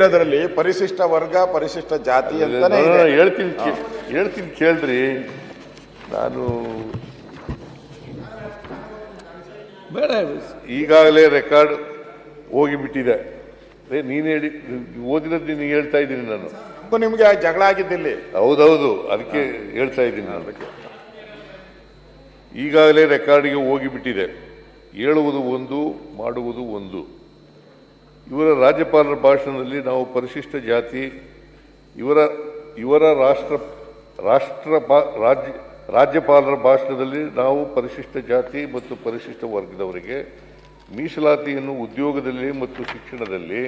ಇದರಲ್ಲಿ ಪರಿಶಿಷ್ಟ ವರ್ಗ ಪರಿಶಿಷ್ಟ ಜಾತಿ ಅಂತಾನೆ ಹೇಳ್ತೀನಿ ಕೇಳ್ರಿ. ನಾನು ಈಗಾಗಲೇ ರೆಕಾರ್ಡ್ ಹೋಗಿಬಿಟ್ಟಿದೆ. ನೀನು ಹೇಳಿ ಓದಿರೋದು ನೀನು ಹೇಳ್ತಾ ಇದ್ದೀನಿ. ನಾನು ನಿಮ್ಗೆ ಜಗಳ ಆಗಿದ್ದಿಲ್ಲಿ. ಹೌದೌದು, ಅದಕ್ಕೆ ಹೇಳ್ತಾ ಇದ್ದೀನಿ ನಾನು. ಈಗಾಗಲೇ ರೆಕಾರ್ಡಿಗೆ ಹೋಗಿಬಿಟ್ಟಿದೆ. ಹೇಳುವುದು ಒಂದು, ಮಾಡುವುದು ಒಂದು. ಇವರ ರಾಜ್ಯಪಾಲರ ಭಾಷಣದಲ್ಲಿ ನಾವು ಪರಿಶಿಷ್ಟ ಜಾತಿ, ಇವರ ರಾಜ್ಯಪಾಲರ ಭಾಷಣದಲ್ಲಿ ನಾವು ಪರಿಶಿಷ್ಟ ಜಾತಿ ಮತ್ತು ಪರಿಶಿಷ್ಟ ವರ್ಗದವರಿಗೆ ಮೀಸಲಾತಿಯನ್ನು ಉದ್ಯೋಗದಲ್ಲಿ ಮತ್ತು ಶಿಕ್ಷಣದಲ್ಲಿ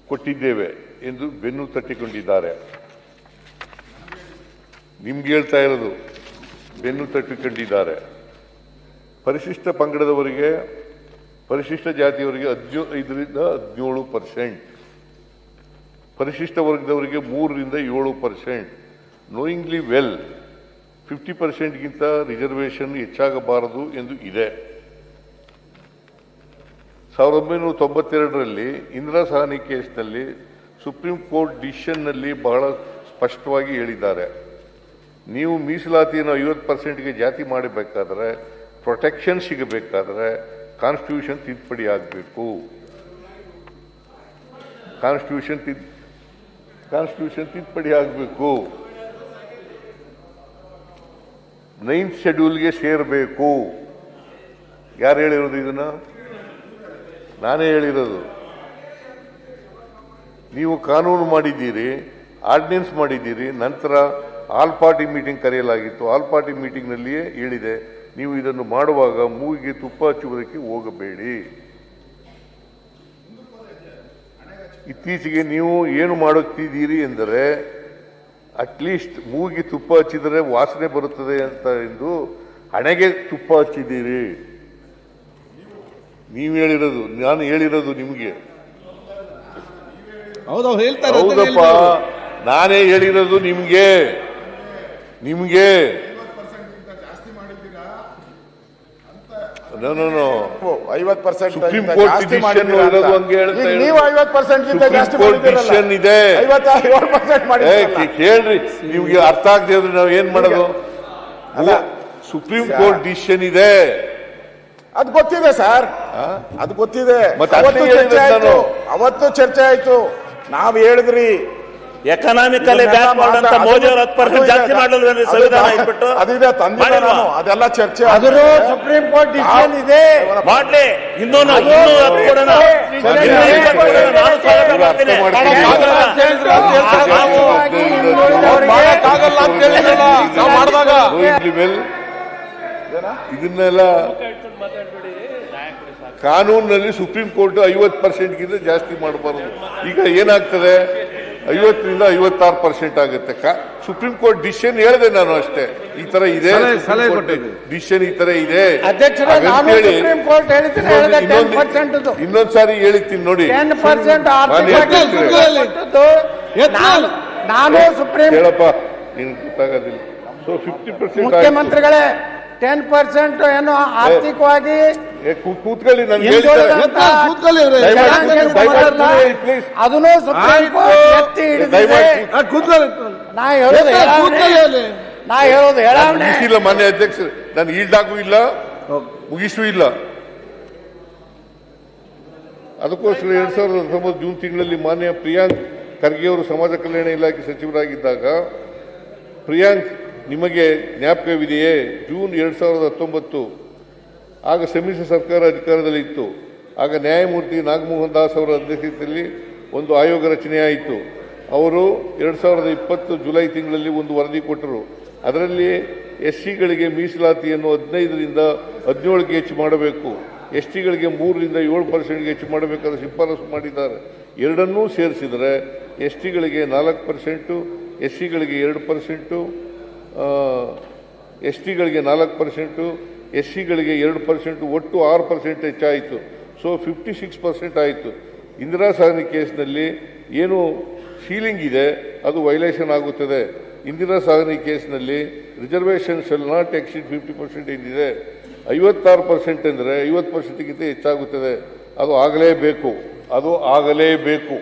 ಕೊಟ್ಟಿದ್ದೇವೆ ಎಂದು ಬೆನ್ನು ತಟ್ಟಿಕೊಂಡಿದ್ದಾರೆ. ನಿಮ್ಗೆ ಹೇಳ್ತಾ ಇರೋದು, ಬೆನ್ನು ತಟ್ಟಿಕೊಂಡಿದ್ದಾರೆ. ಪರಿಶಿಷ್ಟ ಪಂಗಡದವರಿಗೆ, ಪರಿಶಿಷ್ಟ ಜಾತಿಯವರಿಗೆ 15ರಿಂದ 17%, ಪರಿಶಿಷ್ಟ ವರ್ಗದವರಿಗೆ 3ರಿಂದ 7%. ನೋಯಿಂಗ್ಲಿ ವೆಲ್ 50%ಗಿಂತ ರಿಸರ್ವೇಷನ್ ಹೆಚ್ಚಾಗಬಾರದು ಎಂದು ಇದೆ. 1992ರಲ್ಲಿ ಇಂದಿರಾ ಸಹಾನಿ ಕೇಸ್ನಲ್ಲಿ ಸುಪ್ರೀಂ ಕೋರ್ಟ್ ಡಿಸಿಷನ್ನಲ್ಲಿ ಬಹಳ ಸ್ಪಷ್ಟವಾಗಿ ಹೇಳಿದ್ದಾರೆ, ನೀವು ಮೀಸಲಾತಿಯನ್ನು 50%ಗೆ ಜಾತಿ ಮಾಡಬೇಕಾದ್ರೆ, ಪ್ರೊಟೆಕ್ಷನ್ ಸಿಗಬೇಕಾದ್ರೆ ಕಾನ್ಸ್ಟಿಟ್ಯೂಷನ್ ತಿದ್ದುಪಡಿ ಆಗಬೇಕು. ಕಾನ್ಸ್ಟಿಟ್ಯೂಷನ್ ತಿದ್ದುಪಡಿ ಆಗಬೇಕು. 9th ಶೆಡ್ಯೂಲ್ಗೆ ಸೇರಬೇಕು. ಯಾರು ಹೇಳಿರೋದು ಇದನ್ನ? ನಾನೇ ಹೇಳಿರೋದು. ನೀವು ಕಾನೂನು ಮಾಡಿದ್ದೀರಿ, ಆರ್ಡಿನೆನ್ಸ್ ಮಾಡಿದ್ದೀರಿ, ನಂತರ ಆಲ್ ಪಾರ್ಟಿ ಮೀಟಿಂಗ್ ಕರೆಯಲಾಗಿತ್ತು. ಆಲ್ ಪಾರ್ಟಿ ಮೀಟಿಂಗ್ನಲ್ಲಿಯೇ ಹೇಳಿದೆ, ನೀವು ಇದನ್ನು ಮಾಡುವಾಗ ಮೂಗಿಗೆ ತುಪ್ಪ ಹಚ್ಚುವುದಕ್ಕೆ ಹೋಗಬೇಡಿ. ಇತ್ತೀಚೆಗೆ ನೀವು ಏನು ಮಾಡುತ್ತಿದ್ದೀರಿ ಎಂದರೆ, ಅಟ್ಲೀಸ್ಟ್ ಮೂಗಿಗೆ ತುಪ್ಪ ಹಚ್ಚಿದರೆ ವಾಸನೆ ಬರುತ್ತದೆ ಅಂತ ಎಂದು ಹಣೆಗೆ ತುಪ್ಪ ಹಚ್ಚಿದ್ದೀರಿ. ನೀವು ಹೇಳಿರೋದು, ನಾನು ಹೇಳಿರೋದು ನಿಮಗೆ. ಹೌದಪ್ಪ, ನಾನೇ ಹೇಳಿರೋದು ನಿಮ್ಗೆ. 50% ಸುಪ್ರೀಂ ಕೋರ್ಟ್ ಡಿಸಿಷನ್ ಇರೋದು ಹಂಗೆ ಹೇಳ್ತಾ ಇರೋದು. ನೀವು 50%ಗಿಂತ ಜಾಸ್ತಿ ಡಿಸಿಷನ್ ಇದೆ. 57% ಮಾಡಿದ್ದೀರಲ್ಲ. ಕೇಳ್ರಿ, ನಿಮ್ಗೆ ಅರ್ಥ ಆಗದೆ ಇದ್ರೆ ನಾವು ಏನ್ ಮಾಡೋದು? ಅಲ್ಲ, ಸುಪ್ರೀಂ ಕೋರ್ಟ್ ಡಿಸಿಷನ್ ಇದೆ, ಅದು ಗೊತ್ತಿದೆ ಸರ್, ಅದು ಗೊತ್ತಿದೆ. ಅವತ್ತು ಚರ್ಚೆ ಆಯ್ತು. ನಾವು ಹೇಳಿದ್ರಿ ಎಕನಾಮಿಕಲಿ ಬ್ಯಾಕ್ವರ್ಡ್ ಅಂತ ಮೋದಿ ಅವರು 10% ಜಾಸ್ತಿ ಮಾಡಲಿಲ್ಲ ಸಂವಿಧಾನ ಇಟ್ಬಿಟ್ಟು. ಅದೆಲ್ಲ ಚರ್ಚೆ. ಸುಪ್ರೀಂ ಕೋರ್ಟ್ ಡಿಸಿಷನ್ ಇದೆ, ಮಾಡ್ಲಿ. ಇನ್ನೂ ಇದನ್ನೆಲ್ಲ ಕಾನೂನಿನಲ್ಲಿ ಸುಪ್ರೀಂ ಕೋರ್ಟ್ 50%ಗಿಂತ ಜಾಸ್ತಿ ಮಾಡಬಾರದು. ಈಗ ಏನಾಗ್ತದೆ, 50ರಿಂದ 56% ಆಗುತ್ತೆ. ಸುಪ್ರೀಂ ಕೋರ್ಟ್ ಡಿಸಿಷನ್ ಹೇಳಿದೆ ನಾನು ಅಷ್ಟೇ, ಈ ತರ ಇದೆ ಡಿಸಿಷನ್, ಈ ತರ ಇದೆ. ಇನ್ನೊಂದ್ಸಾರಿ ಹೇಳಿರ್ತೀನಿ ನೋಡಿ. 10% ನಾನು ಸುಪ್ರೀಂ ಹೇಳಪ್ಪ, ನಿನ್ ಗೊತ್ತಾಗೋದಿಲ್ಲ. ಸೊ 50% ಮುಖ್ಯಮಂತ್ರಿಗಳೇ 10% ಏನು ಆರ್ಥಿಕವಾಗಿ ಕೂತ್ಕೊಳ್ಳಿ, ನಾನು ಅದನ್ನು ಸುಪ್ರೀಂ ಕೋರ್ಟ್ ಎತ್ತಿ ಹಿಡಿದಿದೆ. ನಾ ಹೇಳೋದು ಮುಗಿಸಿಲ್ಲ ಮಾನ್ಯ ಅಧ್ಯಕ್ಷರು, ನಾನು ಈಲ್ಡಾಗೂ ಇಲ್ಲ, ಮುಗಿಸೂ ಇಲ್ಲ. ಅದಕ್ಕೋಸ್ಕರ 2019 ಜೂನ್ ತಿಂಗಳಲ್ಲಿ ಮಾನ್ಯ ಪ್ರಿಯಾಂಕ್ ಖರ್ಗೆ ಅವರು ಸಮಾಜ ಕಲ್ಯಾಣ ಇಲಾಖೆ ಸಚಿವರಾಗಿದ್ದಾಗ, ಪ್ರಿಯಾಂಕ್ ನಿಮಗೆ ಜ್ಞಾಪಕವಿದೆಯೇ, ಜೂನ್ 2019, ಆಗ ಸಮ್ಮಿಶ್ರ ಸರ್ಕಾರ ಅಧಿಕಾರದಲ್ಲಿ ಇತ್ತು. ಆಗ ನ್ಯಾಯಮೂರ್ತಿ ನಾಗಮೋಹನ್ ದಾಸ್ ಅವರ ಅಧ್ಯಕ್ಷತೆಯಲ್ಲಿ ಒಂದು ಆಯೋಗ ರಚನೆಯಾಯಿತು. ಅವರು 2020 ಜುಲೈ ತಿಂಗಳಲ್ಲಿ ಒಂದು ವರದಿ ಕೊಟ್ಟರು. ಅದರಲ್ಲಿ SCಗಳಿಗೆ ಮೀಸಲಾತಿಯನ್ನು 15ರಿಂದ 17ಗೆ ಹೆಚ್ಚು ಮಾಡಬೇಕು, STಗಳಿಗೆ 3ರಿಂದ 7%ಗೆ ಹೆಚ್ಚು ಮಾಡಬೇಕಾದ ಶಿಫಾರಸು ಮಾಡಿದ್ದಾರೆ. ಎರಡನ್ನೂ ಸೇರಿಸಿದರೆ STಗಳಿಗೆ 4%, SCಗಳಿಗೆ 2%, STಗಳಿಗೆ 4%, SCಗಳಿಗೆ 2%, ಒಟ್ಟು 6% ಹೆಚ್ಚಾಯಿತು. ಸೊ 56% ಆಯಿತು. ಇಂದಿರಾ ಸಹಾನಿ ಕೇಸ್ನಲ್ಲಿ ಏನು ಸೀಲಿಂಗ್ ಇದೆ ಅದು ವೈಲೇಷನ್ ಆಗುತ್ತದೆ. ಇಂದಿರಾ ಸಹಾನಿ ಕೇಸ್ನಲ್ಲಿ ರಿಸರ್ವೇಷನ್ ಶಲ್ ನಾಟ್ ಎಕ್ಸೀಡ್ 50% ಏನಿದೆ, 56% ಅಂದರೆ 50%ಗಿಂತ ಹೆಚ್ಚಾಗುತ್ತದೆ. ಅದು ಆಗಲೇಬೇಕು. ಅದು ಆಗಲೇಬೇಕು.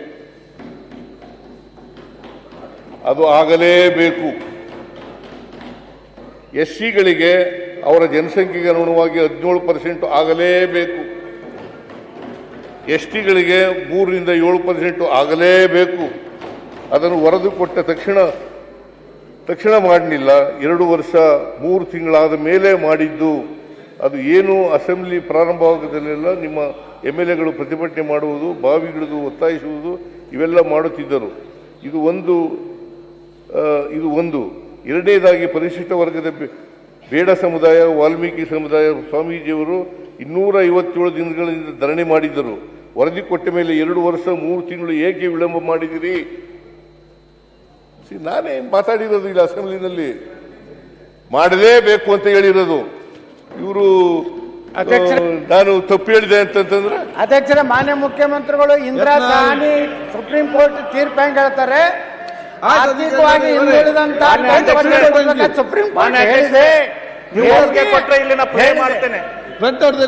ಅದು ಆಗಲೇಬೇಕು. SCಗಳಿಗೆ ಅವರ ಜನಸಂಖ್ಯೆಗೆ ಅನುಗುಣವಾಗಿ 17% ಆಗಲೇಬೇಕು. STಗಳಿಗೆ 3ರಿಂದ 7% ಆಗಲೇಬೇಕು. ಅದನ್ನು ವರದಿ ಕೊಟ್ಟ ತಕ್ಷಣ ಮಾಡಲಿಲ್ಲ. 2 ವರ್ಷ 3 ತಿಂಗಳಾದ ಮೇಲೆ ಮಾಡಿದ್ದು. ಅದು ಏನು ಅಸೆಂಬ್ಲಿ ಪ್ರಾರಂಭವಾಗದಲ್ಲೆಲ್ಲ ನಿಮ್ಮ MLAಗಳು ಪ್ರತಿಭಟನೆ ಮಾಡುವುದು, ಬಾವಿಗಿಳಿದು ಒತ್ತಾಯಿಸುವುದು ಇವೆಲ್ಲ ಮಾಡುತ್ತಿದ್ದರು. ಇದು ಒಂದು. ಎರಡನೇದಾಗಿ ಪರಿಶಿಷ್ಟ ವರ್ಗದ ಬೇಡ ಸಮುದಾಯ, ವಾಲ್ಮೀಕಿ ಸಮುದಾಯ, ಸ್ವಾಮೀಜಿಯವರು 257 ದಿನಗಳಿಂದ ಧರಣಿ ಮಾಡಿದ್ದರು. ವರದಿ ಕೊಟ್ಟ ಮೇಲೆ 2 ವರ್ಷ 3 ತಿಂಗಳು ಏಕೆ ವಿಳಂಬ ಮಾಡಿದಿರಿ? ನಾನೇ ಮಾತಾಡಿರೋದು ಇಲ್ಲ ಅಸೆಂಬ್ಲಿನಲ್ಲಿ, ಮಾಡಲೇಬೇಕು ಅಂತ ಹೇಳಿರೋದು. ಇವರು ನಾನು ತಪ್ಪು ಹೇಳಿದೆ ಅಂತಂದ್ರೆ ಅಧ್ಯಕ್ಷರ ಮಾನ್ಯ ಮುಖ್ಯಮಂತ್ರಿಗಳು ಇಂದಿರಾ ಸಾಹ್ನಿ ಸುಪ್ರೀಂ ಕೋರ್ಟ್ ತೀರ್ಪು ಹೆಂಗ್ ಹೇಳ್ತಾರೆ, ಆರ್ಥಿಕವಾಗಿ ಹಿಂದುಳಿದಂತ ಸುಪ್ರೀಂ ಕೋರ್ಟ್ ಹೇಳಿದೆ. ಕೊಟ್ರೆ ಇಲ್ಲಿ ನಾ ಪ್ಲೇ ಮಾಡ್ತೇನೆ.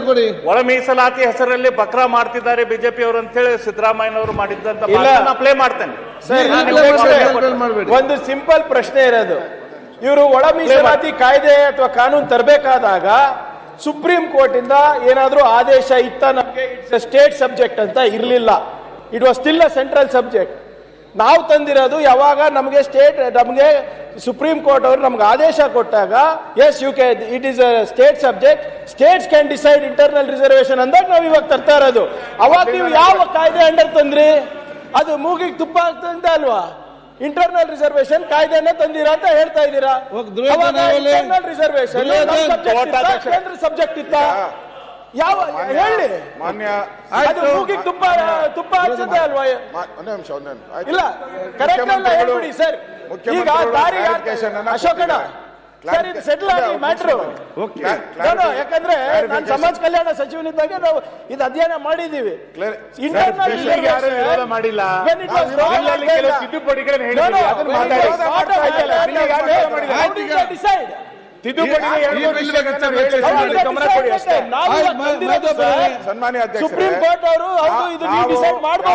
ಕೊಡಿ. ಒಳ ಮೀಸಲಾತಿ ಹೆಸರಲ್ಲಿ ಬಕ್ರಾ ಮಾಡ್ತಿದ್ದಾರೆ ಬಿಜೆಪಿ ಅವರು ಅಂತ ಹೇಳಿ ಸಿದ್ದರಾಮಯ್ಯನವರು ಮಾಡಿದ್ದಂತ ಪ್ಲೇ ಮಾಡ್ತೇನೆ. ಒಂದು ಸಿಂಪಲ್ ಪ್ರಶ್ನೆ ಇರೋದು, ಇವರು ಒಳ ಮೀಸಲಾತಿ ಕಾಯ್ದೆ ಅಥವಾ ಕಾನೂನು ತರಬೇಕಾದಾಗ ಸುಪ್ರೀಂ ಕೋರ್ಟ್ ಇಂದ ಏನಾದ್ರೂ ಆದೇಶ ಇತ್ತ? ನಮಗೆ ಇಟ್ಸ್ ಸ್ಟೇಟ್ ಸಬ್ಜೆಕ್ಟ್ ಅಂತ ಇರಲಿಲ್ಲ. It was still a central subject. ನಾವು ತಂದಿರೋದು ಯಾವಾಗ ನಮಗೆ ಸುಪ್ರೀಂ ಕೋರ್ಟ್ ಅವರು ನಮ್ಗೆ ಆದೇಶ ಕೊಟ್ಟಾಗ yes you can, it is a state subject, states can decide internal reservation ಅಂದಾಗ ನಾವು ಇವಾಗ ತರ್ತಾ ಇರೋದು. ಅವಾಗ ನೀವು ಯಾವ ಕಾಯ್ದೆ ಅಂಡರ್ ತಂದ್ರಿ? ಅದು ಮೂಗಿಗೆ ತುಪ್ಪ ಆಗ್ತಂತ ಅಲ್ವಾ? ಇಂಟರ್ನಲ್ ರಿಸರ್ವೇಶನ್ ಕಾಯ್ದೆನ ತಂದಿರಾ ಅಂತ ಹೇಳ್ತಾ ಇದ್ದೀರಾ. ಇಂಟರ್ನಲ್ ರಿಸರ್ವೇಶನ್ ಕೇಂದ್ರ ಸಬ್ಜೆಕ್ಟ್ ಇತ್ತ? ಯಾವ ಹೇಳಿ? ಮಾನ್ಯ ಅದು ಮೂಗಿಗೆ ತುಪ್ಪ ಹಚ್ಚದೆ ಅಲ್ವಾ? ಒಂದೇ ನಿಮಿಷ. ಇಲ್ಲ, ಕರೆಕ್ಟ್ ಅಲ್ಲ ಹೇಳ್ಬಿಡಿ ಸರ್. ಈಗ ದಾರಿ ಅಶೋಕಣ್ಣ ಸರ್, ಇದು ಸೆಟ್ಲ್ ಆಗಿ ಮ್ಯಾಟ್ರು. ಯಾಕಂದ್ರೆ ನಾನು ಸಮಾಜ ಕಲ್ಯಾಣ ಸಚಿವನಿದ್ದಾಗ ನಾವು ಇದು ಅಧ್ಯಯನ ಮಾಡಿದೀವಿ. ವಿರೋಧ ಮಾಡಿಲ್ಲ. ಸನ್ಮಾನ್ಯ ಅಧ್ಯಕ್ಷ, ಸುಪ್ರೀಂ ಕೋರ್ಟ್ ಅವರು ಇದು ಡಿಸೈಡ್ ಮಾಡ್ತಾ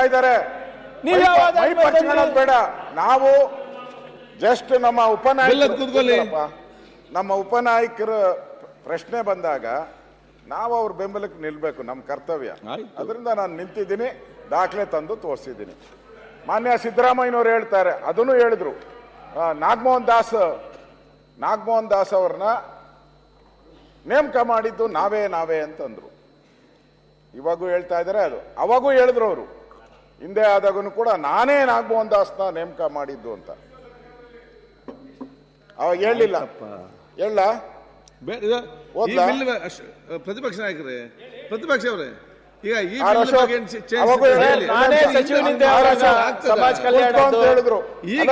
ಇದ್ದಾರೆ. ಬೇಡ, ನಾವು ಜಸ್ಟ್ ನಮ್ಮ ಉಪನಾಯಕರ ಪ್ರಶ್ನೆ ಬಂದಾಗ ನಾವು ಅವ್ರ ಬೆಂಬಲಕ್ಕೆ ನಿಲ್ಬೇಕು, ನಮ್ಮ ಕರ್ತವ್ಯ. ಅದರಿಂದ ನಾನು ನಿಂತಿದ್ದೀನಿ, ದಾಖಲೆ ತಂದು ತೋರಿಸಿದ್ದೀನಿ. ಮಾನ್ಯ ಸಿದ್ದರಾಮಯ್ಯನವರು ಹೇಳ್ತಾರೆ, ಅದನ್ನು ಹೇಳಿದ್ರು, ನಾಗಮೋಹನ್ ದಾಸ್ ಅವ್ರನ್ನ ನೇಮಕ ಮಾಡಿದ್ದು ನಾವೇ ಅಂತಂದ್ರು. ಇವಾಗೂ ಹೇಳ್ತಾ ಇದ್ದಾರೆ, ಅದು ಅವಾಗೂ ಹೇಳಿದ್ರು ಅವರು. ಹಿಂದೆ ಆದಾಗೂ ಕೂಡ ನಾನೇ ನಾಗಮೋಹನ್ ದಾಸ್ನ ನೇಮಕ ಮಾಡಿದ್ದು ಅಂತ ಅವಾಗ ಹೇಳಲಿಲ್ಲ. ಪ್ರತಿಪಕ್ಷ ನಾಯಕರೇ, ಪ್ರತಿಪಕ್ಷ ಅವರೇ, ಈಗ ಈ ಸಮಾಜ ಕಲ್ಯಾಣ ಹೇಳಿದ್ರು. ಈಗ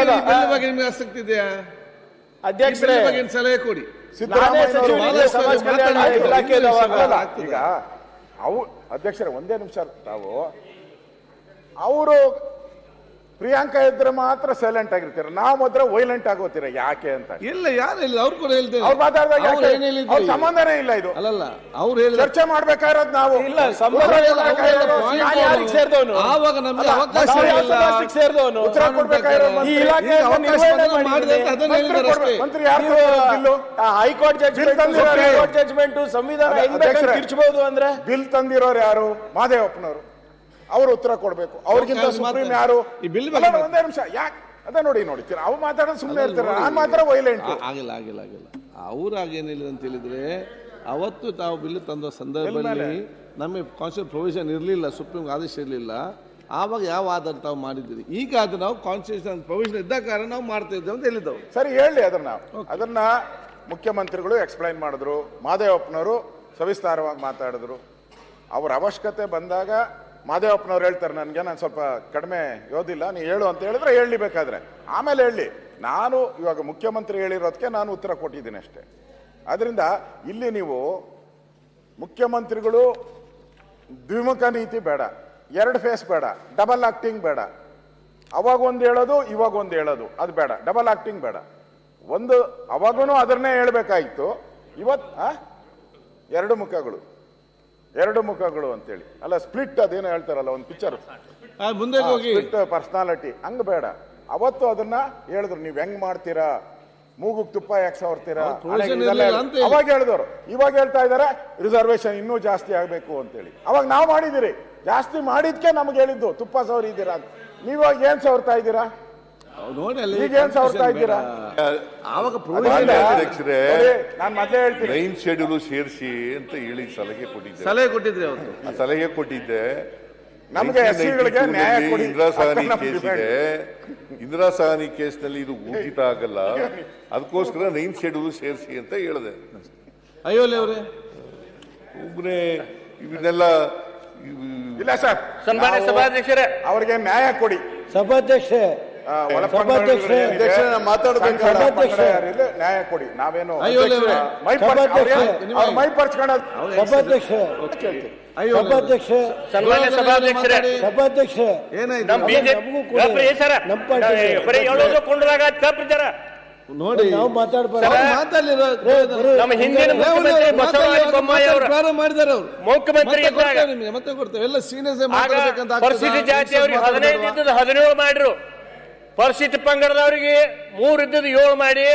ಬಗ್ಗೆ ನಿಮ್ಗೆ ಆಸಕ್ತಿ ಇದೆಯಾ ಅಧ್ಯಕ್ಷರೇ? ಸಲಹೆ ಕೊಡಿ. ಈಗ ಅಧ್ಯಕ್ಷರೇ ಒಂದೇ ನಿಮಿಷ. ಅವರು ಪ್ರಿಯಾಂಕಾ ಇದ್ರೆ ಮಾತ್ರ ಸೈಲೆಂಟ್ ಆಗಿರ್ತೀರ, ನಾವು ಮಾತ್ರ ವೈಲೆಂಟ್ ಆಗೋತೀರ. ಯಾಕೆ ಅಂತ ಇಲ್ಲ, ಯಾರು ಇಲ್ಲ, ಅವ್ರು ಕೂಡ ಹೇಳ್ತೇವೆ. ಅವ್ರು ಮಾತಾಡಿದಾಗ ಸಂಬಂಧನೇ ಇಲ್ಲ. ಇದು ಅಲ್ಲಲ್ಲ, ಅವ್ರು ಹೇಳಿ ಚರ್ಚೆ ಮಾಡ್ಬೇಕಾಗಿರೋದು ನಾವು. ಇಲ್ಲ, ಸೇರಿದವನು ಆವಾಗ ನಮ್ಗೆ ಅವಕಾಶ ಸೇರಿದವನು ಉತ್ತರ ಕೊಡ್ಬೇಕಾಗಿರೋದು ಮಂತ್ರಿ ಯಾರು? ಹೈಕೋರ್ಟ್ ಜಡ್ಜ್ಮೆಂಟ್ ಸಂವಿಧಾನ ತಿರ್ಚಬಹುದು ಅಂದ್ರೆ ಬಿಲ್ ತಂದಿರೋರು ಯಾರು? ಮಾದೇವಪ್ಪನವರು. ಅವರು ಉತ್ತರ ಕೊಡ್ಬೇಕು. ಅವ್ರಿಗಿಂತ ಸುಪ್ರೀಂ ಯಾರು? ಒಂದೇ ನಿಮಿಷ. ಯಾಕೆ ಅದ ನೋಡ್ತೀರ, ಅವ್ರು ಮಾತಾಡೋದು ಸುಮ್ಮನೆ ಇರ್ತಾರೆ, ನಾನು ಮಾತ್ರ ವೈಲೆಂಟ್. ಆಗಿಲ್ಲ. ಅವ್ರಾಗೇನಿಲ್ಲ ಅಂತ ಹೇಳಿದ್ರೆ, ಅವತ್ತು ತಾವು ಬಿಲ್ ತಂದ ಸಂದರ್ಭದಲ್ಲಿ ನಮಗೆ ಕಾನ್ಸ್ಟಿಟ್ಯೂಷನ್ ಪ್ರೊವಿಷನ್ ಇರಲಿಲ್ಲ, ಸುಪ್ರೀಂ ಆದೇಶ ಇರಲಿಲ್ಲ. ಆವಾಗ ಯಾವ ಆಧಾರ ತಾವು ಮಾಡಿದ್ದೀರಿ? ಈಗ ಅದು ನಾವು ಕಾನ್ಸ್ಟಿಟ್ಯೂಷನ್ ಪ್ರೊವಿಷನ್ ಇದ್ದ ಕಾರಣ ನಾವು ಮಾಡ್ತಾ ಇದ್ದೇವೆ ಅಂತ ಹೇಳಿದ್ದವು. ಸರಿ, ಹೇಳಿ ಅದನ್ನ ಮುಖ್ಯಮಂತ್ರಿಗಳು ಎಕ್ಸ್ಪ್ಲೈನ್ ಮಾಡಿದ್ರು, ಮಾದೇವಪ್ಪನವರು ಸವಿಸ್ತಾರವಾಗಿ ಮಾತಾಡಿದ್ರು. ಅವ್ರ ಅವಶ್ಯಕತೆ ಬಂದಾಗ ಮಾದೇವಪ್ಪನವ್ರು ಹೇಳ್ತಾರೆ, ನಾನು ಸ್ವಲ್ಪ ಕಡಿಮೆ ಓದಿಲ್ಲ, ನೀ ಹೇಳು ಅಂತ ಹೇಳಿದ್ರೆ ಹೇಳಿ, ಬೇಕಾದ್ರೆ ಆಮೇಲೆ ಹೇಳಿ. ನಾನು ಇವಾಗ ಮುಖ್ಯಮಂತ್ರಿ ಹೇಳಿರೋದಕ್ಕೆ ನಾನು ಉತ್ತರ ಕೊಟ್ಟಿದ್ದೀನಿ ಅಷ್ಟೇ. ಅದರಿಂದ ಇಲ್ಲಿ ನೀವು ಮುಖ್ಯಮಂತ್ರಿಗಳು ದ್ವಿಮುಖ ನೀತಿ ಬೇಡ, ಎರಡು ಫೇಸ್ ಬೇಡ, ಡಬಲ್ ಆಕ್ಟಿಂಗ್ ಬೇಡ. ಅವಾಗ ಒಂದು ಹೇಳೋದು, ಇವಾಗ ಒಂದು ಹೇಳೋದು, ಅದು ಬೇಡ. ಡಬಲ್ ಆಕ್ಟಿಂಗ್ ಬೇಡ. ಅವಾಗೂ ಅದನ್ನೇ ಹೇಳ್ಬೇಕಾಗಿತ್ತು, ಇವತ್ತು ಎರಡು ಮುಖಗಳು. ಎರಡು ಮುಖಗಳು ಅಂತೇಳಿ. ಅಲ್ಲ ಸ್ಪ್ಲಿಟ್ ಅದೇನೋ ಹೇಳ್ತಾರಲ್ಲ ಒಂದು ಪಿಕ್ಚರ್, ಮುಂದೆ ಹೋಗಿ ಸ್ಪ್ಲಿಟ್ ಪರ್ಸನಾಲಿಟಿ, ಹಂಗ ಬೇಡ. ಅವತ್ತು ಅದನ್ನ ಹೇಳಿದ್ರು, ನೀವ್ ಹೆಂಗ್ ಮಾಡ್ತೀರಾ, ಮೂಗುಗ್ ತುಪ್ಪ ಯಾಕೆ ಸವರ್ತೀರಾ, ಅವಾಗ ಹೇಳಿದವರು. ಇವಾಗ ಹೇಳ್ತಾ ಇದಾರೆ ರಿಸರ್ವೇಶನ್ ಇನ್ನೂ ಜಾಸ್ತಿ ಆಗ್ಬೇಕು ಅಂತೇಳಿ. ಅವಾಗ ನಾವು ಮಾಡಿದಿರಿ, ಜಾಸ್ತಿ ಮಾಡಿದ್ಕೆ ನಮ್ಗೆ ಹೇಳಿದ್ದು ತುಪ್ಪ ಸವರಿದ್ದೀರಾ ಅಂತ. ನೀವಾಗ ಏನ್ ಸವರ್ತಾ ಇದ್ದೀರಾ, ಈಗ ಏನ್ ಸವರ್ತಾ ಇದ್ದೀರಾ? ಅಧ್ಯಕ್ಷರೇ, ನಾನ್ ಮೊದಲೇ ಹೇಳ್ತೀನಿ, 9 ಶೆಡ್ಯೂಲ್ ಸೇರಿಸಿ ಅಂತ ಹೇಳಿ ಸಲಹೆ ಕೊಟ್ಟಿದ್ರಿ ಅವತ್ತು. ಆ ಸಲಹೆ ಕೊಟ್ಟಿದ್ದೆ. ನಮ್ಗೆ ಎಸ್ಸಿಗಳಿಗೆ ನ್ಯಾಯ ಕೊಡಿ. ಇಂದಿರಾ ಸಹಾನಿ ಕೇಸ್ ಇದೆ, ಇಂದಿರಾ ಸಹಾನಿ ಕೇಸ್ನಲ್ಲಿ ಇದು ಊರ್ಜಿತ ಆಗಲ್ಲ, ಅದಕ್ಕೋಸ್ಕರ 9 ಶೆಡ್ಯೂಲ್ ಸೇರಿಸಿ ಅಂತ ಹೇಳಿದೆ. ಅಯ್ಯೋಲೆ ಅವರೇ, ಒಬ್ಬನೇ ಇವನ್ನೆಲ್ಲ ಇಲ್ಲ ಸರ್, ಸನ್ಮಾನ್ಯ ಸಭಾಧ್ಯಕ್ಷರೇ, ಅವ್ರಿಗೆ ನ್ಯಾಯ ಕೊಡಿ. ಸಭಾಧ್ಯಕ್ಷೆ ನ್ಯಾಯ ಕೊಡಿ. ನಾವೇನು ಅಯ್ಯೋಲೆ ಅವರೇ, ಮೈ ಪರ್ಚ್ಕೊಳ್ಳೋದು. ಸನ್ಮಾನ್ಯ ಸಭಾಧ್ಯಕ್ಷರೇ, ಸಭಾಧ್ಯಕ್ಷೆ ಏನಾಯ್ತು ನಮ್ಮ ಬಿಜೆಪಿ ಸರ ಬರೀ ಹೇಳೋದು ಕೊಂಡ್ರಾಗ ತಪ್ಪಿದ್ದಾರ ನೋಡಿ, ನಾವು ಮಾತಾಡ್ಬಾರ್ದು. ನಮ್ಮ ಹಿಂದಿನ ಮುಖ್ಯಮಂತ್ರಿ ಬಸವರಾಜ ಬೊಮ್ಮಾಯಿ ಅವರು ಪ್ರಾರಂಭ ಮಾಡಿದ್ದಾರೆ. ಅವರು ಮುಖ್ಯಮಂತ್ರಿ ಇದ್ದಾಗ ಮತ್ತೆ ಕೊಡ್ತೇವೆ ಎಲ್ಲ ಸೀನಿಯರ್ಸ್ ಪರಿಸ್ಥಿತಿ ಜಾತಿ ಅವ್ರಿಗೆ 15 ಇದ್ದದ್ದು 17 ಮಾಡಿರು. ಪರಿಸ್ಥಿತಿ ಪಂಗಡದವರಿಗೆ 3 ಇದ್ದದ್ದು 7 ಮಾಡಿ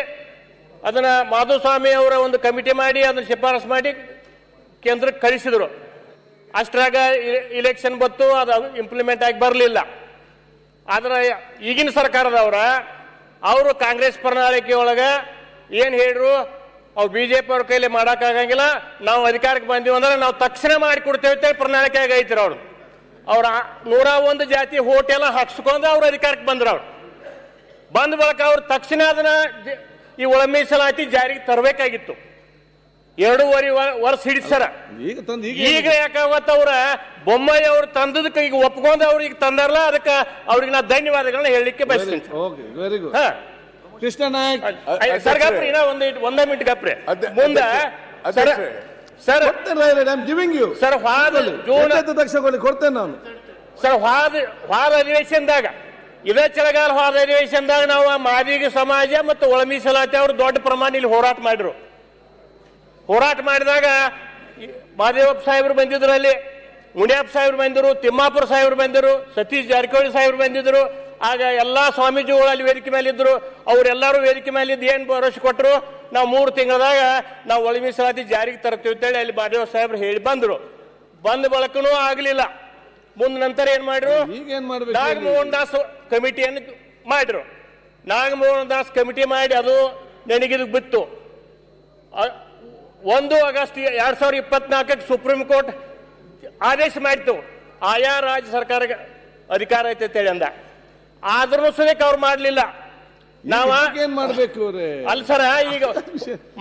ಅದನ್ನ ಮಾಧುಸ್ವಾಮಿ ಅವರ ಒಂದು ಕಮಿಟಿ ಮಾಡಿ ಅದನ್ನ ಶಿಫಾರಸು ಮಾಡಿ ಕೇಂದ್ರಕ್ಕೆ ಕಳಿಸಿದ್ರು. ಅಷ್ಟ್ರಾಗ ಇಲೆಕ್ಷನ್ ಬತ್ತು, ಅದು ಇಂಪ್ಲಿಮೆಂಟ್ ಆಗಿ ಬರಲಿಲ್ಲ. ಆದ್ರೆ ಈಗಿನ ಸರ್ಕಾರದವರ ಅವರು ಕಾಂಗ್ರೆಸ್ ಪ್ರಣಾಳಿಕೆ ಒಳಗ ಏನ್ ಹೇಳ್ರು, ಅವ್ರು ಬಿಜೆಪಿ ಅವ್ರ ಕೈಲಿ ಮಾಡಕ್ಕಾಗಂಗಿಲ್ಲ, ನಾವು ಅಧಿಕಾರಕ್ಕೆ ಬಂದೀವಿ ಅಂದ್ರೆ ನಾವು ತಕ್ಷಣ ಮಾಡಿಕೊಡ್ತೇವೆ ಅಂತ ಪ್ರಣಾಳಿಕೆ ಆಗೈತಿರ ಅವ್ರು. ಅವ್ರ 101 ಜಾತಿ ಹೋಟೆಲ್ ಹಾಕ್ಸ್ಕೊಂಡು ಅವ್ರು ಅಧಿಕಾರಕ್ಕೆ ಬಂದ್ರು. ಅವ್ರು ಬಂದ ಬಳಿಕ ಅವ್ರು ತಕ್ಷಣ ಅದನ್ನ ಈ ಒಳ ಮೀಸಲಾತಿ ಜಾರಿಗೆ ತರಬೇಕಾಗಿತ್ತು. 2.5 ವರ್ಷ ಹಿಡಿದು ಸರ. ಈಗ ಯಾಕಾಗತ್ತ ಅವ್ರ ಬೊಮ್ಮಾಯಿ ಅವ್ರು ತಂದದಕ್ಕೆ ಈಗ ಒಪ್ಕೊಂಡು ಅವ್ರಿಗೆ ತಂದಾರಲ್ಲ, ಅದಕ್ಕೆ ಅವ್ರಿಗೆ ನಾ ಧನ್ಯವಾದಗಳನ್ನ ಹೇಳಲಿಕ್ಕೆ ಬಯಸ್ತೀನಿ. Very good. Krishna Nayak sir ಗಪ್ರಿ, ಒಂದೇ ಮಿನಿಟ್ ಗಪ್ರಿ ಮುಂದೆ ಸರ್ ಗಿವಿಂಗ್ ಯು ಸರ್ ಜೂನ್ ತಕ್ಷಣ ಕೊಡ್ತೇನೆ ನಾನು. ಸರ್ ವಾದ ಅಧಿವೇಶನದಾಗ, ಇದೇ ಚಳಿಗಾಲ ವಾದ ಅಧಿವೇಶನದಾಗ ನಾವು ಮಾದಿಗ ಸಮಾಜ ಮತ್ತು ಒಳ ಮೀಸಲಾತಿ ಅವರು ದೊಡ್ಡ ಪ್ರಮಾಣ ಇಲ್ಲಿ ಹೋರಾಟ ಮಾಡಿದ್ರು. ಹೋರಾಟ ಮಾಡಿದಾಗ ಮಾದೇವಪ್ಪ ಸಾಹೇಬರು ಬಂದಿದ್ರು, ಅಲ್ಲಿ ಮುನಿಯಪ್ಪ ಸಾಹೇಬರು ಬಂದಿದ್ರು, ತಿಮ್ಮಾಪುರ ಸಾಹೇಬರು ಬಂದಿದ್ರು, ಸತೀಶ್ ಜಾರಕಿಹೊಳಿ ಸಾಹೇಬರು ಬಂದಿದ್ರು. ಆಗ ಎಲ್ಲಾ ಸ್ವಾಮೀಜಿಗಳು ಅಲ್ಲಿ ವೇದಿಕೆ ಮೇಲೆ ಇದ್ರು. ಅವರೆಲ್ಲರೂ ವೇದಿಕೆ ಮೇಲೆ ಇದ್ದು ಏನ್ ಭರವಸೆ ಕೊಟ್ಟರು, ನಾವು 3 ತಿಂಗಳದಾಗ ನಾವು ಒಳ ಮೀಸಲಾತಿ ಜಾರಿಗೆ ತರ್ತೀವಿ ಅಂತೇಳಿ ಅಲ್ಲಿ ಮಾದೇವ ಸಾಹೇಬರು ಹೇಳಿ ಬಂದ್ರು. ಬಂದ ಬಳಕನೂ ಆಗ್ಲಿಲ್ಲ. ಮುಂದ ನಂತರ ಏನ್ ಮಾಡಿದ್ರು, ನಾಗಮೋಹನ್ ದಾಸ್ ಕಮಿಟಿಯನ್ನು ಮಾಡಿದ್ರು. ನಾಗಮೋಹನ್ ದಾಸ್ ಕಮಿಟಿ ಮಾಡಿ ಅದು ನೆನಗಿದ್ ಬಿತ್ತು. 1 ಆಗಸ್ಟ್ 2024 ಸುಪ್ರೀಂ ಕೋರ್ಟ್ ಆದೇಶ ಮಾಡಿತು, ಆಯಾ ರಾಜ್ಯ ಸರ್ಕಾರಕ್ಕೆ ಅಧಿಕಾರ ಐತೆ ಅಂತೇಳಿ ಅಂದ. ಆದ್ರೂ ಸದ್ಯಕ್ಕೆ ಅವ್ರು ಮಾಡ್ಲಿಲ್ಲ. ನಾವ ಏನ್ ಮಾಡ್ಬೇಕು ಅಲ್ಲ ಸರ, ಈಗ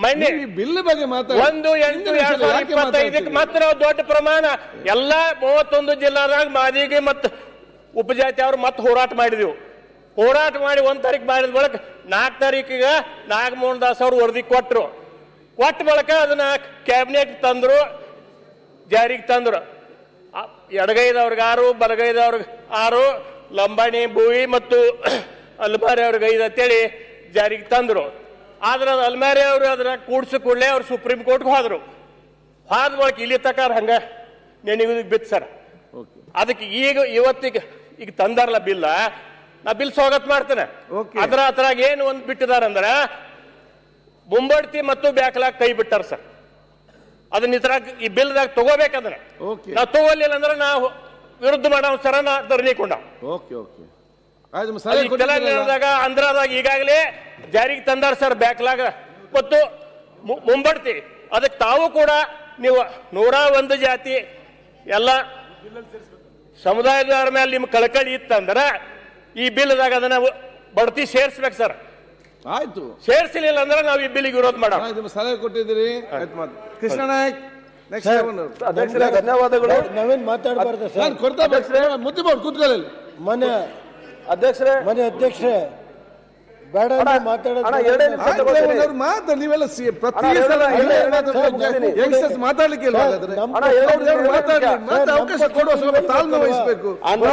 ಮೊನ್ನೆ ಬಿಲ್ ಬಗ್ಗೆ 1/8/2025 ಮಾತ್ರ ದೊಡ್ಡ ಪ್ರಮಾಣ ಎಲ್ಲಾ 31 ಜಿಲ್ಲಾದಾಗ ಮಾದಿಗೆ ಮತ್ತು ಉಪಜಾತಿ ಅವ್ರು ಮತ್ತೆ ಹೋರಾಟ ಮಾಡಿದೆವು. ಹೋರಾಟ ಮಾಡಿ 1 ತಾರೀಕು ಮಾಡಿದ ಬಳಿಕ 4 ತಾರೀಕಿಗೆ ನಾಗಮೋಹನ್ ದಾಸ್ ಅವರು ವರದಿ ಕೊಟ್ಟರು. ಕೊಟ್ಟ ಬಳಿಕ ಅದನ್ನ ಕ್ಯಾಬಿನೆಟ್ ತಂದ್ರು, ಜಾರಿಗೆ ತಂದ್ರು. ಎಡಗೈದವ್ರಿಗೆ 6, ಬಲಗೈದವ್ರಿಗೆ 6, ಲಂಬಾಣಿ ಭೂವಿ ಮತ್ತು ಅಲ್ಮಾರಿ ಅವ್ರಿಗೆ 5 ಅಂತೇಳಿ ಜಾರಿಗೆ ತಂದ್ರು. ಆದ್ರೆ ಅದು ಅಲ್ಮಾರಿ ಅವರು ಅದನ್ನ ಕೂಡ್ಸಿ ಕೂಡಲೇ ಅವ್ರು ಸುಪ್ರೀಂ ಕೋರ್ಟ್ಗೆ ಹೋದ್ರು. ಹೋದ ಬಳಿಕ ಇಲ್ಲಿ ತಕ ಹಂಗ ನೆನಗುದಿಗೆ ಬಿತ್ತು ಸರ್. ಅದಕ್ಕೆ ಇವತ್ತಿಗೆ ಈಗ ತಂದಾರಲ್ಲ ಬಿಲ್ಲ, ನಾ ಬಿಲ್ ಸ್ವಾಗತ ಮಾಡ್ತೇನೆ. ಅದ್ರಾಗ ಏನು ಒಂದು ಬಿಟ್ಟಿದಾರಂದ್ರ ಮುಂಬಡ್ತಿ ಮತ್ತು ಬ್ಯಾಕ್ಲಾಗ್ ಕೈ ಬಿಟ್ಟಾರ ಸರ್. ಅದನ್ನ ಈ ಬಿಲ್ದಾಗ ತಗೋಬೇಕಂದ್ರೆ ನಾವು ತಗೋಲಿಲ್ಲ ಅಂದ್ರೆ ನಾವು ವಿರುದ್ಧ ಮಾಡೋ ಸರ ಧರಣಿ ಕೊಂಡ. ತೆಲಂಗಾಣದಾಗ ಆಂಧ್ರದಾಗ ಈಗಾಗಲೇ ಜಾರಿಗೆ ತಂದಾರ ಸರ್ ಬ್ಯಾಕ್ಲಾಗ್ ಮತ್ತು ಮುಂಬಡ್ತಿ. ಅದಕ್ಕೆ ತಾವು ಕೂಡ ನೀವು 101 ಜಾತಿ ಎಲ್ಲ ಸಮುದಾಯದವರ ಮೇಲೆ ನಿಮ್ ಕಳಕಳಿ ಇತ್ತಂದ್ರ ಈ ಬಿಲ್ದಾಗ ಅದನ್ನ ಬಡ್ತಿ ಸೇರ್ಸ್ಬೇಕು ಸರ್. ಆಯ್ತು, ಸೇರ್ಸಲಿಲ್ಲ ಅಂದ್ರೆ ನಾವು ಈ ಬಿಲ್ಗೆ ವಿರೋಧ ಮಾಡೋಣ. ಸಲಹೆ ಕೊಟ್ಟಿದ್ದೀರಿ. ಕೃಷ್ಣ ನಾಯಕ್ ಧನ್ಯವಾದಗಳು. ನಾವೇನ್ ಮಾತಾಡಬಾರ್ದು ಸರ್. ಮುದ್ದೆ ಮಾಡಿ ಕೂತ್ಕೊಳ್ಳಿ. ಮನೆ ಅಧ್ಯಕ್ಷರೇ ಬೇಡ ಮಾತಾಡೋದು ನೀವೆಲ್ಲ ಮಾತಾಡ್ಲಿಕ್ಕೆ ಅವಕಾಶ ಕೊಡುವ ಸ್ವಲ್ಪ ತಾಳ್ಮೆ ವಹಿಸಬೇಕು.